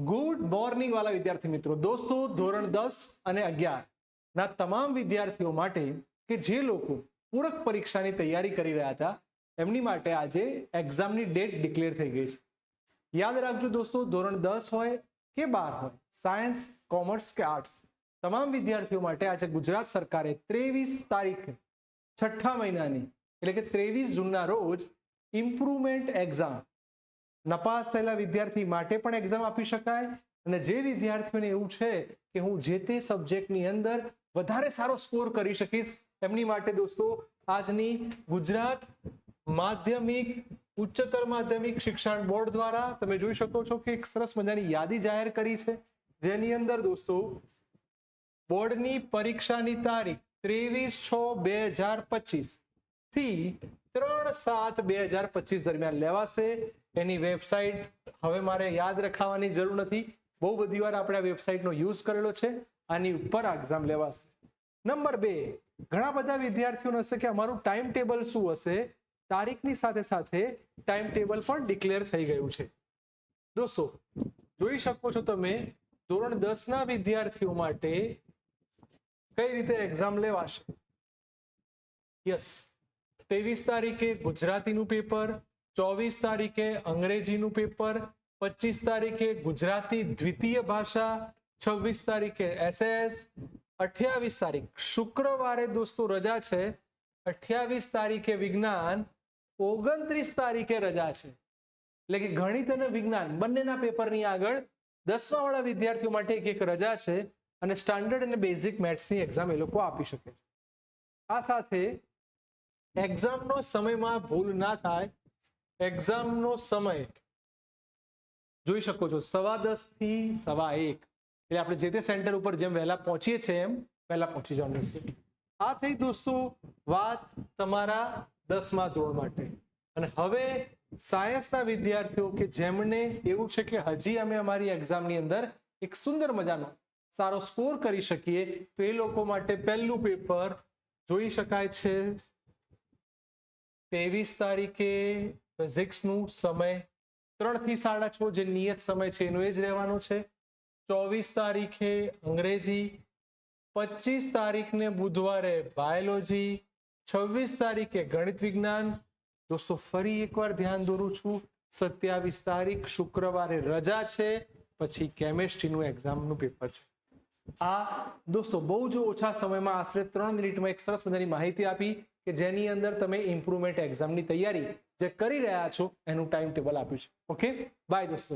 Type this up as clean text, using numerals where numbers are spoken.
Good morning વાલા વિદ્યાર્થી મિત્રો, દોસ્તો ધોરણ 10 અને 11 ના તમામ વિદ્યાર્થીઓ માટે કે જે લોકો પૂરક પરીક્ષાની તૈયારી કરી રહ્યા હતા એમની માટે આજે એક્ઝામની ડેટ ડિક્લેર થઈ ગઈ છે. યાદ રાખજો દોસ્તો, ધોરણ 10 હોય કે 12 હોય, સાયન્સ, કોમર્સ કે આર્ટ્સ, તમામ વિદ્યાર્થીઓ માટે આજે ગુજરાત સરકારે 23 તારીખે છઠ્ઠા મહિનાની એટલે કે 23 જૂનના રોજ ઇમ્પ્રુવમેન્ટ એક્ઝામ, નપાસ થયેલા વિદ્યાર્થી માટે પણ એક્ઝામ આપી શકાય અને જે વિદ્યાર્થીઓને એવું છે કે હું જે તે સબ્જેક્ટની અંદર વધારે સારો સ્કોર કરી શકીશ એમની માટે દોસ્તો આજની ગુજરાત માધ્યમિક ઉચ્ચતર માધ્યમિક શિક્ષણ બોર્ડ દ્વારા તમે જોઈ શકો છો કે એક સરસ મજાની યાદી જાહેર કરી છે, જેની અંદર દોસ્તો બોર્ડની પરીક્ષાની તારીખ 23/6/2025 થી 3/7/2025 દરમિયાન લેવાશે. એની વેબસાઇટ હવે મારે યાદ રખાવાની જરૂર નથી, બહુ બધી વાર આપણે આ વેબસાઇટનો યુઝ કરેલો છે. આની ઉપર એક્ઝામ લેવાશે. નંબર 2, ઘણા બધા વિદ્યાર્થીઓને હશે કે અમારું ટાઈમ ટેબલ શું હશે. તારીખની સાથે સાથે ટાઈમ ટેબલ પણ ડિક્લેર થઈ ગયું છે. દોસ્તો જોઈ શકો છો તમે, ધોરણ 10 ના વિદ્યાર્થીઓ માટે કઈ રીતે એક્ઝામ લેવાશે. યસ, 23 તારીખે ગુજરાતીનું પેપર, 24 તારીખે અંગ્રેજીનું પેપર, 25 તારીખે ગુજરાતી દ્વિતીય ભાષા, 26 તારીખે એસએસ, 28 તારીખ શુક્રવારે દોસ્તો રજા છે, 28 તારીખે વિજ્ઞાન, 29 તારીખે રજા છે. એટલે કે ગણિત અને વિજ્ઞાન બંનેના પેપરની આગળ 10મા વાળા વિદ્યાર્થીઓ માટે એક રજા છે અને સ્ટાન્ડર્ડ અને બેઝિક મેથ્સની એક્ઝામ એ લોકો આપી શકે છે. આ સાથે એક્ઝામનો સમયમાં ભૂલ ના થાય. એક્ઝામનો સમય જોઈ શકો છો 10:15 થી 1:15, એટલે આપણે જે તે સેન્ટર ઉપર જેમ વહેલા પહોંચીએ છીએ એમ વહેલા પહોંચી જવાનું છે. આ થઈ દોસ્તો વાત તમારા 10મા ધોરણ માટે. અને હવે સાયન્સના વિદ્યાર્થીઓ કે જેમને એવું છે કે હજી અમે અમારી એક્ઝામની અંદર એક સુંદર મજાનો સારો સ્કોર કરી શકીએ, તો એ લોકો માટે પહેલું પેપર જોઈ શકાય છે 23 તારીખે ફિઝિક્સનું, સમય 3 થી 6:30 જે નિયત સમય છે એનો એ જ રહેવાનો છે. 24 તારીખે અંગ્રેજી, 25 તારીખને બુધવારે બાયોલોજી, 26 તારીખે ગણિત વિજ્ઞાન. દોસ્તો ફરી એકવાર ધ્યાન દોરું છું, 27 તારીખ શુક્રવારે રજા છે, પછી કેમેસ્ટ્રીનું એક્ઝામનું પેપર છે. આ દોસ્તો બહુ જ ઓછા સમયમાં આશરે 3 મિનિટમાં એક સરસ મજાની માહિતી આપી કે જેની અંદર તમે ઇમ્પ્રુવમેન્ટ એક્ઝામની તૈયારી જે કરી રહ્યા છો એનું ટાઈમ ટેબલ આપ્યું છે. ઓકે, બાય દોસ્તો.